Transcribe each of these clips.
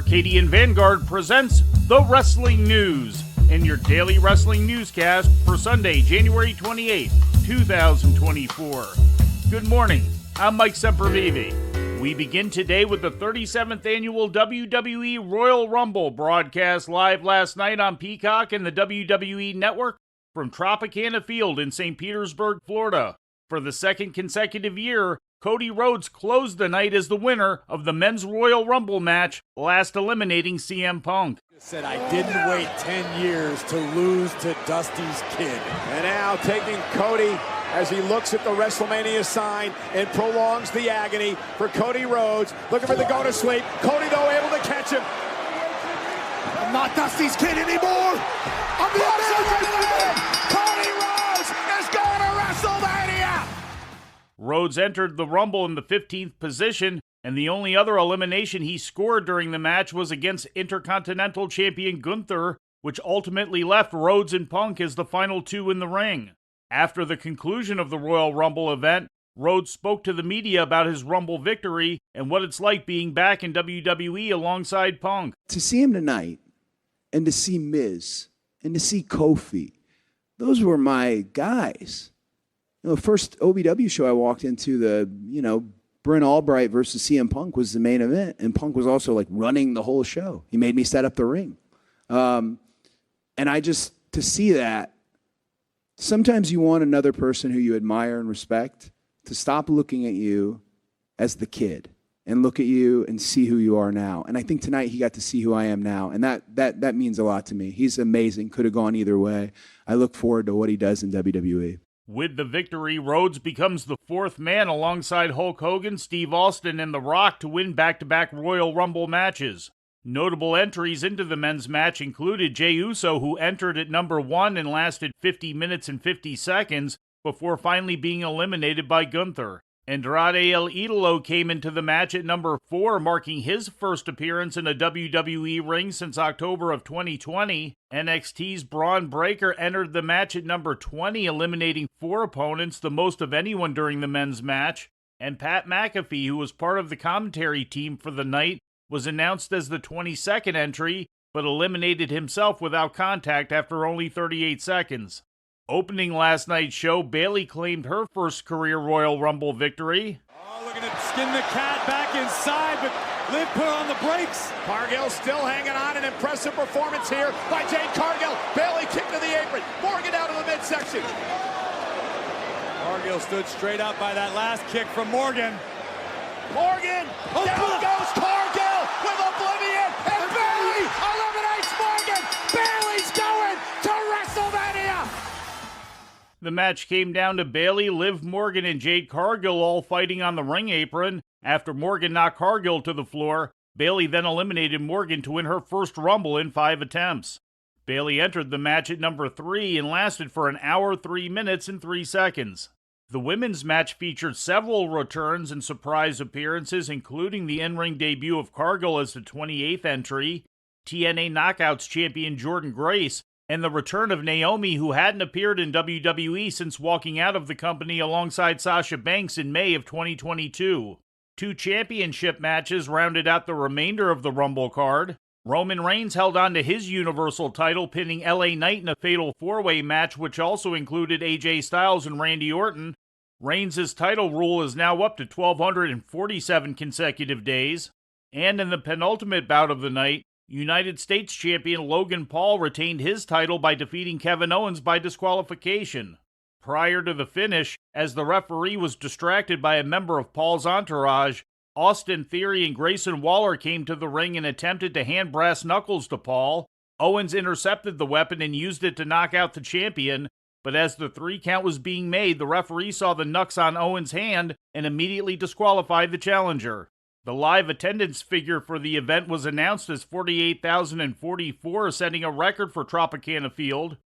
Arcadian Vanguard presents The Wrestling News in your daily wrestling newscast for Sunday, January 28, 2024. Good morning, I'm Mike Sempervive. We begin today with the 37th annual WWE Royal Rumble broadcast live last night on Peacock and the WWE Network from Tropicana Field in St. Petersburg, Florida. For the second consecutive year, Cody Rhodes closed the night as the winner of the Men's Royal Rumble match, last eliminating CM Punk. Said I didn't wait 10 years to lose to Dusty's kid. And now taking Cody as he looks at the WrestleMania sign and prolongs the agony for Cody Rhodes. Looking for the go to sleep. Cody, though, able to catch him. I'm not Dusty's kid anymore. I'm the Cody Rhodes is going to WrestleMania. Rhodes entered the Rumble in the 15th position, and the only other elimination he scored during the match was against Intercontinental Champion Gunther, which ultimately left Rhodes and Punk as the final two in the ring. After the conclusion of the Royal Rumble event, Rhodes spoke to the media about his Rumble victory and what it's like being back in WWE alongside Punk. To see him tonight, and to see Miz, and to see Kofi, those were my guys. You know, the first OVW show I walked into, Brent Albright versus CM Punk was the main event, and Punk was also like running the whole show. He made me set up the ring. And to see that, sometimes you want another person who you admire and respect to stop looking at you as the kid and look at you and see who you are now. And I think tonight he got to see who I am now, and that means a lot to me. He's amazing. Could have gone either way. I look forward to what he does in WWE. With the victory, Rhodes becomes the fourth man alongside Hulk Hogan, Steve Austin, and The Rock to win back-to-back Royal Rumble matches. Notable entries into the men's match included Jey Uso, who entered at number 1 and lasted 50 minutes and 50 seconds before finally being eliminated by Gunther. Andrade El Idolo came into the match at number 4, marking his first appearance in a WWE ring since October of 2020. NXT's Braun Breaker entered the match at number 20, eliminating 4 opponents, the most of anyone during the men's match. And Pat McAfee, who was part of the commentary team for the night, was announced as the 22nd entry, but eliminated himself without contact after only 38 seconds. Opening last night's show, Bayley claimed her first career Royal Rumble victory. Oh, looking to skin the cat back inside, but Liv put on the brakes. Cargill still hanging on. An impressive performance here by Jade Cargill. Bayley kick to the apron. Morgan down to the midsection. Cargill stood straight up by that last kick from Morgan. Morgan, down goes Cargill with Oblivion, and Bayley eliminates Morgan. Bayley's going to WrestleMania. The match came down to Bayley, Liv Morgan, and Jade Cargill all fighting on the ring apron. After Morgan knocked Cargill to the floor, Bayley then eliminated Morgan to win her first Rumble in 5 attempts. Bayley entered the match at number 3 and lasted for an hour, 3 minutes, and 3 seconds. The women's match featured several returns and surprise appearances, including the in-ring debut of Cargill as the 28th entry, TNA Knockouts champion Jordynne Grace, and the return of Naomi, who hadn't appeared in WWE since walking out of the company alongside Sasha Banks in May of 2022. 2 championship matches rounded out the remainder of the Rumble card. Roman Reigns held on to his Universal title, pinning LA Knight in a fatal 4-way match, which also included AJ Styles and Randy Orton. Reigns' title rule is now up to 1,247 consecutive days. And in the penultimate bout of the night, United States champion Logan Paul retained his title by defeating Kevin Owens by disqualification. Prior to the finish, as the referee was distracted by a member of Paul's entourage, Austin Theory and Grayson Waller came to the ring and attempted to hand brass knuckles to Paul. Owens intercepted the weapon and used it to knock out the champion, but as the 3 count was being made, the referee saw the knucks on Owens' hand and immediately disqualified the challenger. The live attendance figure for the event was announced as 48,044, setting a record for Tropicana Field.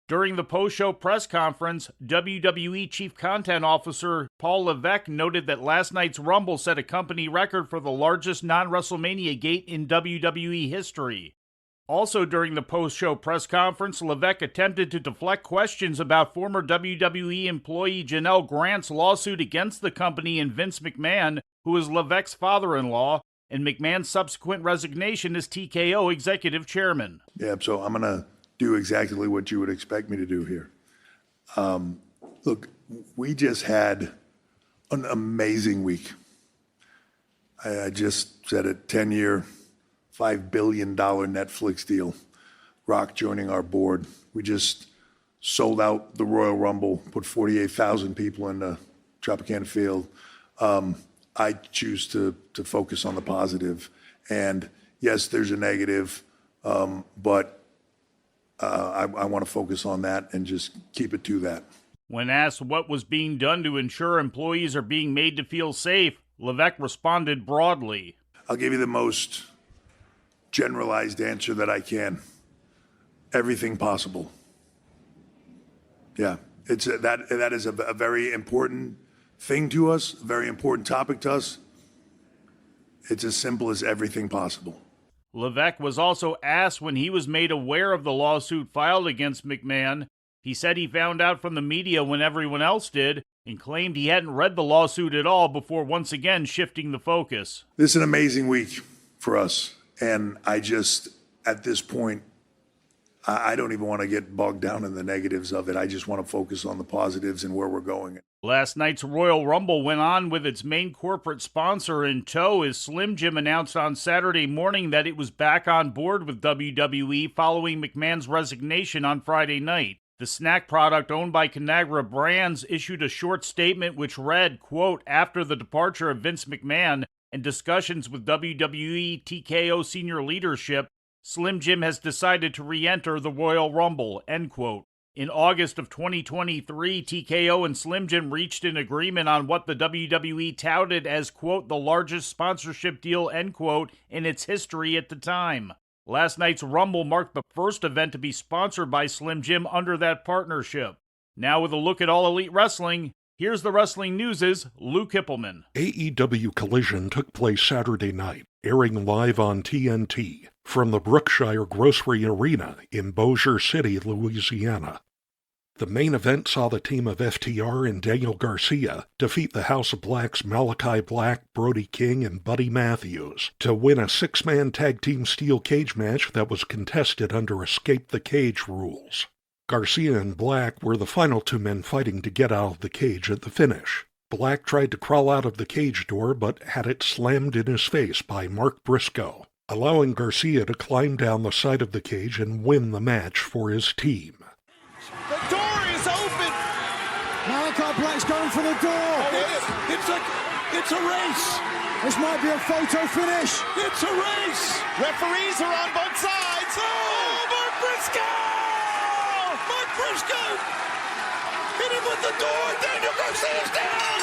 During the post-show press conference, WWE Chief Content Officer Paul Levesque noted that last night's Rumble set a company record for the largest non-WrestleMania gate in WWE history. Also during the post-show press conference, Levesque attempted to deflect questions about former WWE employee Janelle Grant's lawsuit against the company and Vince McMahon, who is Levesque's father-in-law. and McMahon's subsequent resignation as TKO executive chairman. Yeah, so I'm going to do exactly what you would expect me to do here. Look, we just had an amazing week. I just said it, 10-year, $5 billion Netflix deal. Rock joining our board. We just sold out the Royal Rumble, put 48,000 people in the Tropicana Field. I choose to focus on the positive. And yes, there's a negative, but I want to focus on that and just keep it to that. When asked what was being done to ensure employees are being made to feel safe, Levesque responded broadly. I'll give you the most generalized answer that I can. Everything possible. Yeah, that is a very important thing to us, a very important topic to us. It's as simple as everything possible. Levesque was also asked when he was made aware of the lawsuit filed against McMahon. He said he found out from the media when everyone else did and claimed he hadn't read the lawsuit at all before once again shifting the focus. This is an amazing week for us, and I just, at this point, I don't even want to get bogged down in the negatives of it. I just want to focus on the positives and where we're going. Last night's Royal Rumble went on with its main corporate sponsor in tow as Slim Jim announced on Saturday morning that it was back on board with WWE following McMahon's resignation on Friday night. The snack product owned by Conagra Brands issued a short statement which read, quote, after the departure of Vince McMahon and discussions with WWE TKO senior leadership, Slim Jim has decided to re-enter the Royal Rumble, end quote. In August of 2023, TKO and Slim Jim reached an agreement on what the WWE touted as, quote, the largest sponsorship deal, end quote, in its history at the time. Last night's Rumble marked the first event to be sponsored by Slim Jim under that partnership. Now with a look at All Elite Wrestling, here's the Wrestling News' Lou Kipilman. AEW Collision took place Saturday night, airing live on TNT from the Brookshire Grocery Arena in Bossier City, Louisiana. The main event saw the team of FTR and Daniel Garcia defeat the House of Black's Malachi Black, Brody King, and Buddy Matthews to win a six-man tag team steel cage match that was contested under Escape the Cage rules. Garcia and Black were the final two men fighting to get out of the cage at the finish. Black tried to crawl out of the cage door but had it slammed in his face by Mark Briscoe, allowing Garcia to climb down the side of the cage and win the match for his team. The door is open. Malachi Black's going for the door. It's a race. This might be a photo finish. It's a race. Referees are on both sides. Oh, Mark Briscoe! Mark Briscoe! Hit him with the door. Daniel Garcia's down.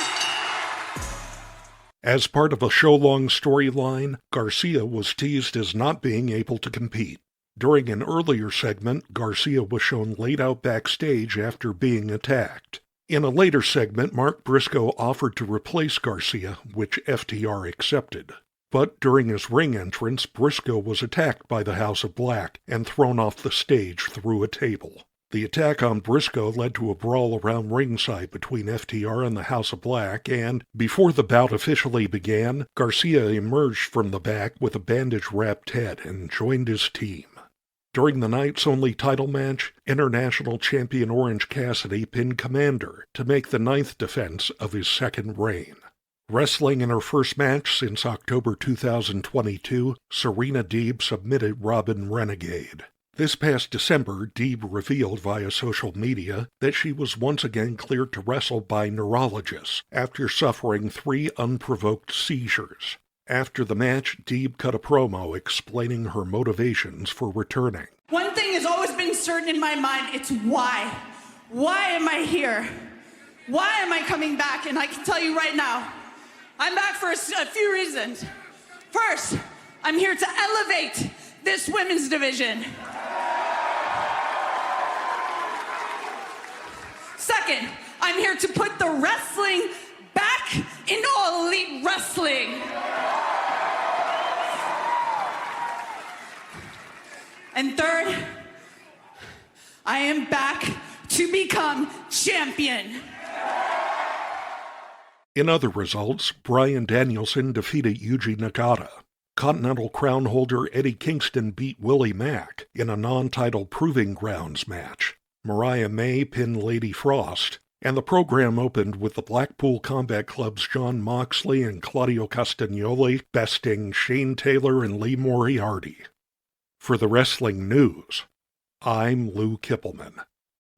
As part of a show-long storyline, Garcia was teased as not being able to compete. During an earlier segment, Garcia was shown laid out backstage after being attacked. In a later segment, Mark Briscoe offered to replace Garcia, which FTR accepted. But during his ring entrance, Briscoe was attacked by the House of Black and thrown off the stage through a table. The attack on Briscoe led to a brawl around ringside between FTR and the House of Black, and before the bout officially began, Garcia emerged from the back with a bandage-wrapped head and joined his team. During the night's only title match, International Champion Orange Cassidy pinned Commander to make the 9th defense of his second reign. Wrestling in her first match since October 2022, Serena Deeb submitted Robin Renegade. This past December, Deeb revealed via social media that she was once again cleared to wrestle by neurologists after suffering 3 unprovoked seizures. After the match, Deeb cut a promo explaining her motivations for returning. One thing has always been certain in my mind, it's why. Why am I here? Why am I coming back? And I can tell you right now, I'm back for a few reasons. First, I'm here to elevate this women's division. Second, I'm here to put the wrestling back in All Elite Wrestling. And third, I am back to become champion. In other results, Bryan Danielson defeated Yuji Nagata. Continental Crown holder Eddie Kingston beat Willie Mack in a non-title Proving Grounds match. Mariah May pinned Lady Frost, and the program opened with the Blackpool Combat Club's Jon Moxley and Claudio Castagnoli besting Shane Taylor and Lee Moriarty. For the wrestling news, I'm Lou Kipilman.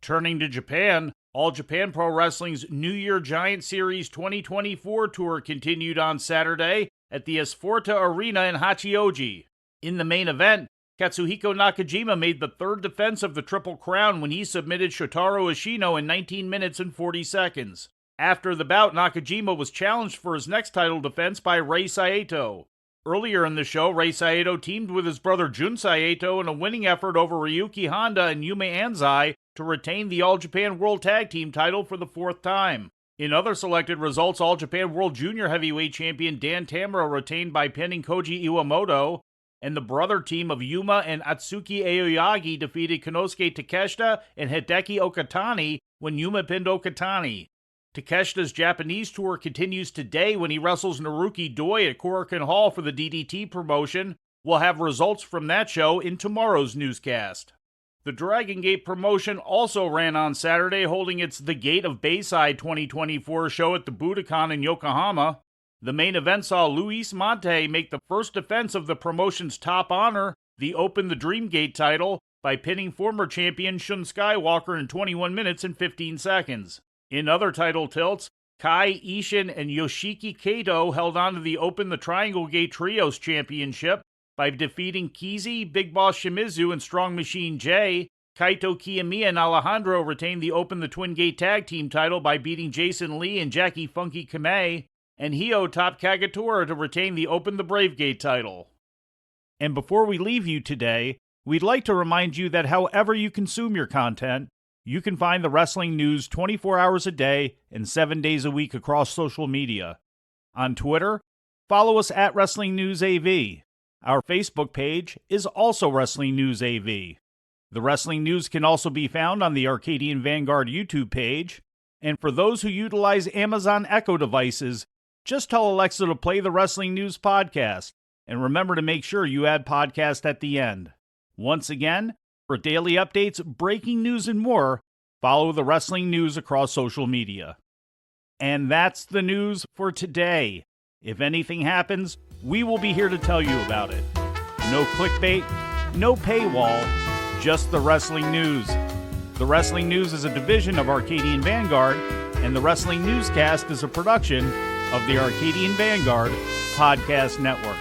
Turning to Japan, All Japan Pro Wrestling's New Year Giant Series 2024 tour continued on Saturday at the Esforta Arena in Hachioji. In the main event, Katsuhiko Nakajima made the third defense of the Triple Crown when he submitted Shotaro Ashino in 19 minutes and 40 seconds. After the bout, Nakajima was challenged for his next title defense by Rei Saito. Earlier in the show, Rei Saito teamed with his brother Jun Saito in a winning effort over Ryuki Honda and Yume Anzai to retain the All Japan World Tag Team title for the fourth time. In other selected results, All Japan World Junior Heavyweight Champion Dan Tamura retained by pinning Koji Iwamoto, and the brother team of Yuma and Atsuki Aoyagi defeated Konosuke Takeshita and Hideki Okatani when Yuma pinned Okatani. Takeshita's Japanese tour continues today when he wrestles Naruki Doi at Korakuen Hall for the DDT promotion. We'll have results from that show in tomorrow's newscast. The Dragon Gate promotion also ran on Saturday, holding its The Gate of Bayside 2024 show at the Budokan in Yokohama. The main event saw Luis Mante make the first defense of the promotion's top honor, the Open the Dream Gate title, by pinning former champion Shun Skywalker in 21 minutes and 15 seconds. In other title tilts, Kai Ishin and Yoshiki Kato held on to the Open the Triangle Gate Trios Championship by defeating Kizi, Big Boss Shimizu, and Strong Machine J. Kaito Kiyomiya and Alejandro retained the Open the Twin Gate Tag Team title by beating Jason Lee and Jackie Funky Kamei, and Hio topped Kagetora to retain the Open the Brave Gate title. And before we leave you today, we'd like to remind you that however you consume your content, you can find the wrestling news 24 hours a day and 7 days a week across social media. On Twitter, follow us at Wrestling News AV. Our Facebook page is also Wrestling News AV. The Wrestling News can also be found on the Arcadian Vanguard YouTube page. And for those who utilize Amazon Echo devices, just tell Alexa to play the Wrestling News podcast. And remember to make sure you add podcast at the end. Once again, for daily updates, breaking news, and more, follow the Wrestling News across social media. And that's the news for today. If anything happens, we will be here to tell you about it. No clickbait, no paywall, just the Wrestling News. The Wrestling News is a division of Arcadian Vanguard, and the Wrestling Newscast is a production of the Arcadian Vanguard Podcast Network.